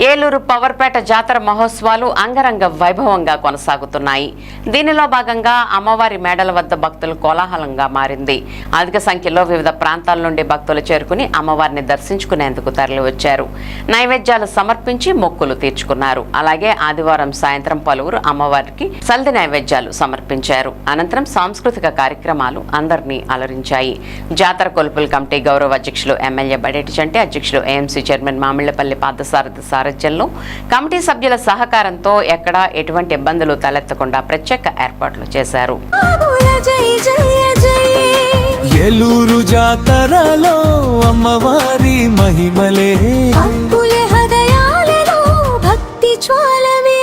ఏలూరు పవర్పేట జాతర మహోత్సవాలు అంగరంగ వైభవంగా కొనసాగుతున్నాయి. దీనిలో భాగంగా అమ్మవారి మేడల వద్ద భక్తులు కోలాహలంగా మారింది. అధిక సంఖ్యలో వివిధ ప్రాంతాల నుండి భక్తులు చేరుకుని అమ్మవారిని దర్శించుకునేందుకు తరలివచ్చారు. నైవేద్యాలు సమర్పించి మొక్కులు తీర్చుకున్నారు. అలాగే ఆదివారం సాయంత్రం పలువురు అమ్మవారికి సల్ది నైవేద్యాలు సమర్పించారు. అనంతరం సాంస్కృతిక కార్యక్రమాలు అందరినీ అలరించాయి. జాతర కొలుపుల కమిటీ గౌరవ అధ్యక్షులు ఎమ్మెల్యే బడేటి చంటి, అధ్యక్షులు ఏఎంసీ చైర్మన్ మామిళ్లపల్లి పార్థసారథి సారథ్యంలో కమిటీ సభ్యుల సహకారంతో ఎక్కడా ఎటువంటి ఇబ్బందులు తలెత్తకుండా ప్రత్యేక ఏర్పాట్లు చేశారు. ఏలూరు జాతరలో అమ్మవారి మహిమలే భక్తి జ్వాలవే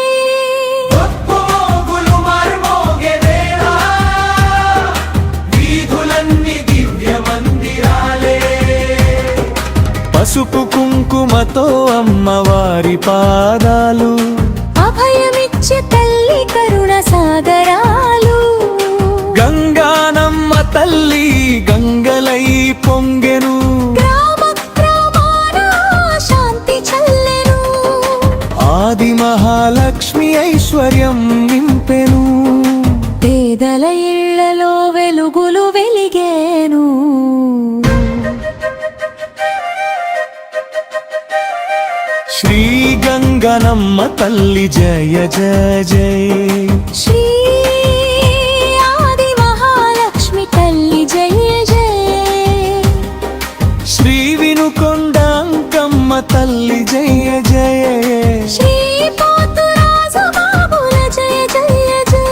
పసుపు కుంకుమతో అమ్మవారి పాదాలు, అభయమిచ్చే తల్లి కరుణ సాగరాలు, గంగానమ్మ తల్లి గంగలై పొంగెను, గ్రామ గ్రామాన శాంతి చల్లెను, ఆది మహాలక్ష్మి ఐశ్వర్యం నింపెను, పేదల ఇళ్లలో వెలుగులు వెలిగేను. శ్రీ గంగనమ్మ తల్లి జయ జయ జయ, శ్రీ ఆది మహాలక్ష్మి తల్లి జయ జయ, శ్రీ వినుకొండ అంకమ్మ తల్లి జయ జయ, శ్రీ పోతురాజు బాబుల జయ జయ జయ.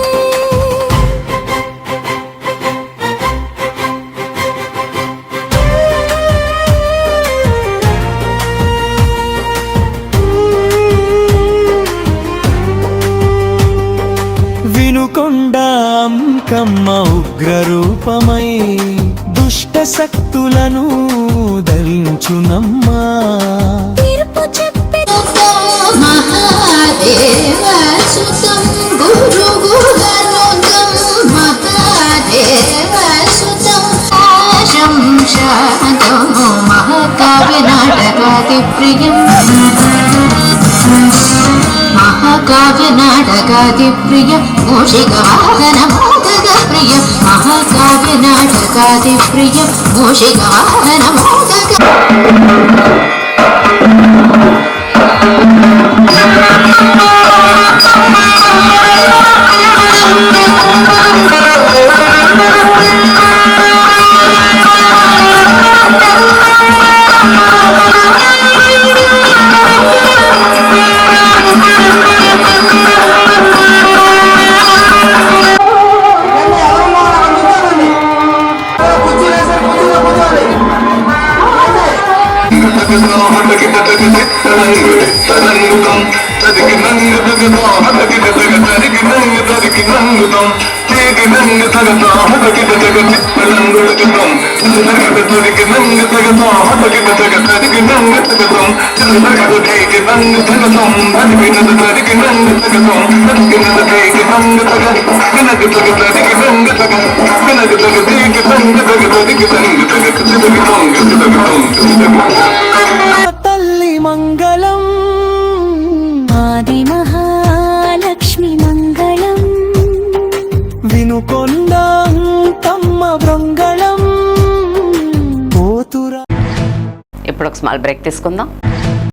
వినుకొండ అంకమ్మ ఉగ్రరూపమై దుష్ట శక్తులను ధరించునమ్మా, తీర్పు చెప్పే మహాదేవ సుతం గురు గుహనుతం, మహాదేవ సుతం శంశాతం మహాకావ్య నాటకాది ప్రియం, మహాకావ్య నాటకాది ప్రియ మూషిక వాహన మోదక ప్రియ, మహాకావ్య నాటకాది ప్రియ మూషిక వాహన మోదక. తల్లి మంగళం, ఆది మహాలక్ష్మి మంగళం, వినుకొండ అంకమ్మ బృంగళం పోతురా. ఇప్పుడు ఒక స్మాల్ బ్రేక్ తీసుకుందాం.